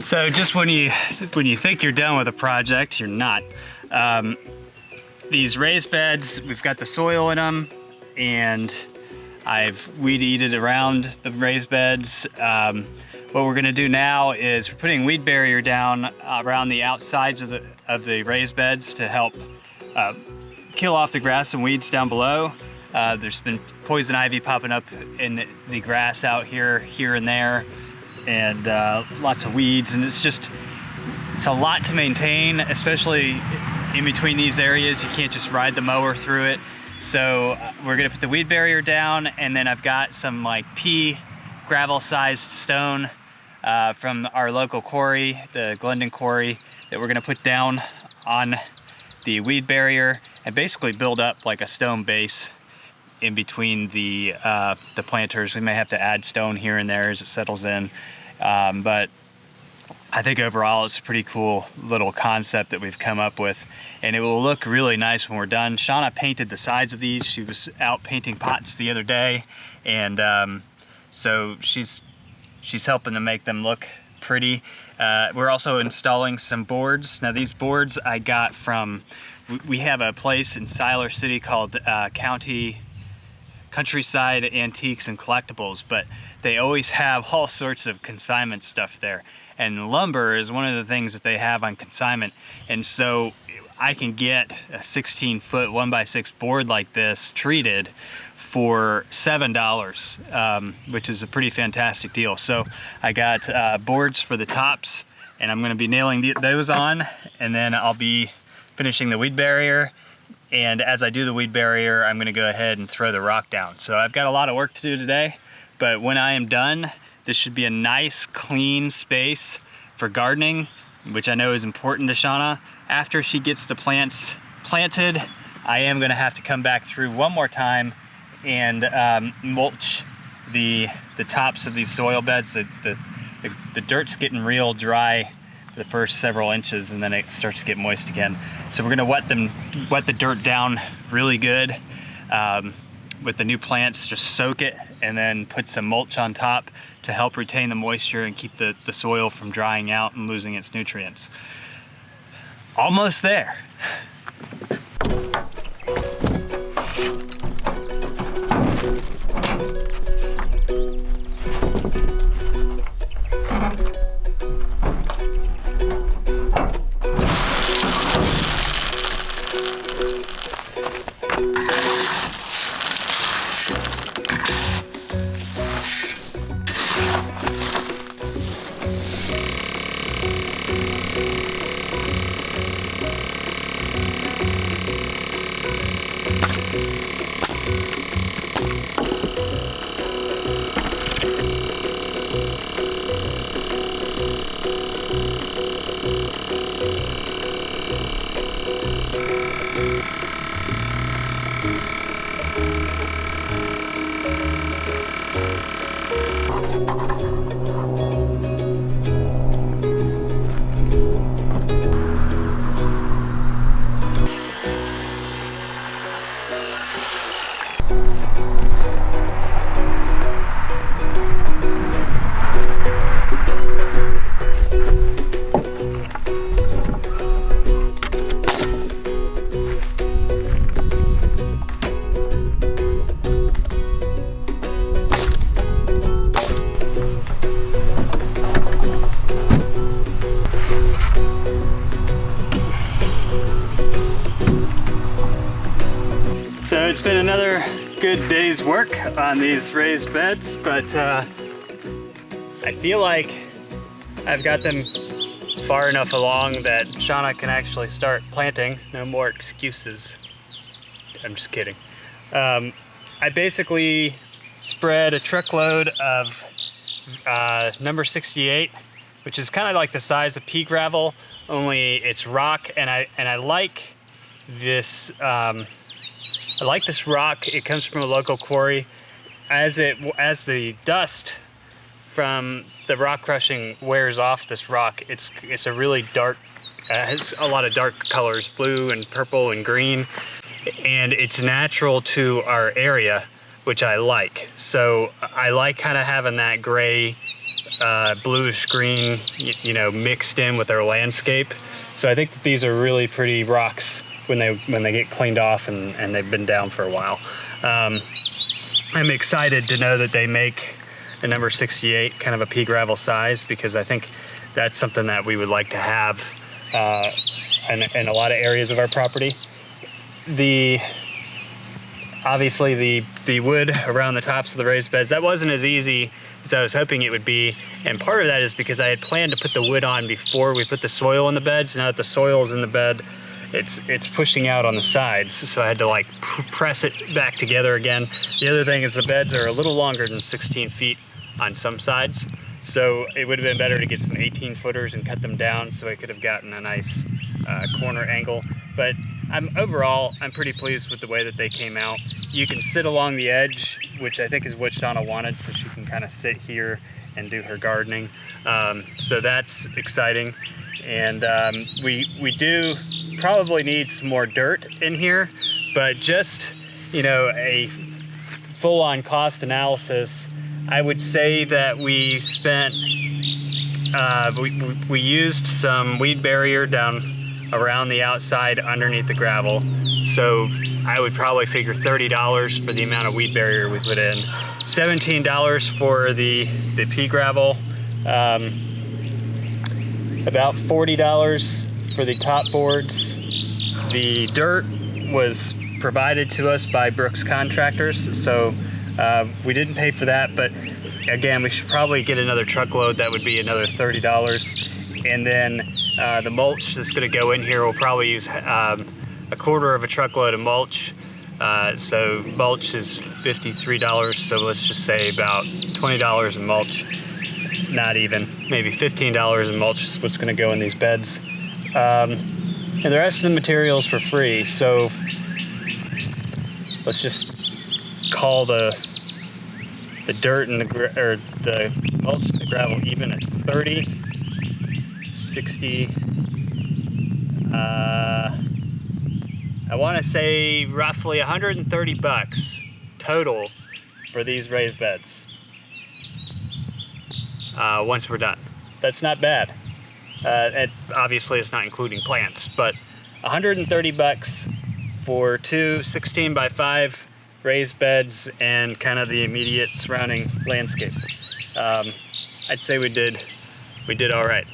So just when you think you're done with a project, you're not. These raised beds, we've got the soil in them, and I've weed-eated around the raised beds. What we're gonna do now is we're putting weed barrier down around the outsides of the raised beds to help kill off the grass and weeds down below. There's been poison ivy popping up in the grass out here and there, and lots of weeds, and it's a lot to maintain, especially in between these areas. You can't just ride the mower through it. So we're gonna put the weed barrier down, and then I've got some like pea gravel sized stone from our local quarry, the Glendon quarry, that we're gonna put down on the weed barrier and basically build up like a stone base in between the planters. We may have to add stone here and there as it settles in, but I think overall it's a pretty cool little concept that we've come up with, and it will look really nice when we're done. Shauna painted the sides of these. She was out painting pots the other day, and so she's helping to make them look pretty. We're also installing some boards. Now these boards I got from, we have a place in Siler City called Countryside Antiques and Collectibles, but they always have all sorts of consignment stuff there. And lumber is one of the things that they have on consignment. And so I can get a 16-foot 1x6 board like this treated for $7, which is a pretty fantastic deal. So I got boards for the tops, and I'm gonna be nailing those on, and then I'll be finishing the weed barrier. And as I do the weed barrier, I'm gonna go ahead and throw the rock down. So I've got a lot of work to do today, but when I am done, this should be a nice, clean space for gardening, which I know is important to Shauna. After she gets the plants planted, I am gonna have to come back through one more time and mulch the tops of these soil beds. The dirt's getting real dry the first several inches, and then it starts to get moist again. So we're gonna wet the dirt down really good with the new plants. Just soak it and then put some mulch on top to help retain the moisture and keep the soil from drying out and losing its nutrients. Almost there. it's been another good day's work on these raised beds, but I feel like I've got them far enough along that Shauna can actually start planting. No more excuses. I'm just kidding. I basically spread a truckload of number 68, which is kind of like the size of pea gravel, only it's rock, and I like this. I like this rock. It comes from a local quarry. As the dust from the rock crushing wears off this rock, it's a really dark, has a lot of dark colors, blue and purple and green, and it's natural to our area, which I like. So I like kind of having that gray, bluish green, you know, mixed in with our landscape. So I think that these are really pretty rocks when they get cleaned off and they've been down for a while. I'm excited to know that they make a number 68 kind of a pea gravel size, because I think that's something that we would like to have in a lot of areas of our property. Obviously the wood around the tops of the raised beds, that wasn't as easy as I was hoping it would be, and part of that is because I had planned to put the wood on before we put the soil in the beds. Now that the soil is in the bed, it's pushing out on the sides, so I had to like press it back together again. The other thing is the beds are a little longer than 16 feet on some sides, so it would have been better to get some 18 footers and cut them down so I could have gotten a nice corner angle. But overall, I'm pretty pleased with the way that they came out. You can sit along the edge, which I think is what Shauna wanted, so she can kind of sit here and do her gardening. So that's exciting. And we do probably need some more dirt in here, but just, you know, a full-on cost analysis, I would say that we spent, we used some weed barrier down around the outside underneath the gravel. So I would probably figure $30 for the amount of weed barrier we put in. $17 for the pea gravel. About $40 for the top boards. The dirt was provided to us by Brooks Contractors, so we didn't pay for that, but again, we should probably get another truckload. That would be another $30. And then the mulch that's gonna go in here, we'll probably use a quarter of a truckload of mulch. So mulch is $53, so let's just say about $20 in mulch. Not even, maybe $15 in mulch is what's gonna go in these beds. And the rest of the materials for free, so let's just call the dirt and the mulch and the gravel even at 30, 60, I wanna say roughly 130 bucks total for these raised beds. Once we're done. That's not bad. Obviously it's not including plants, but 130 bucks for two 16 by 5 raised beds and kind of the immediate surrounding landscape. I'd say we did all right.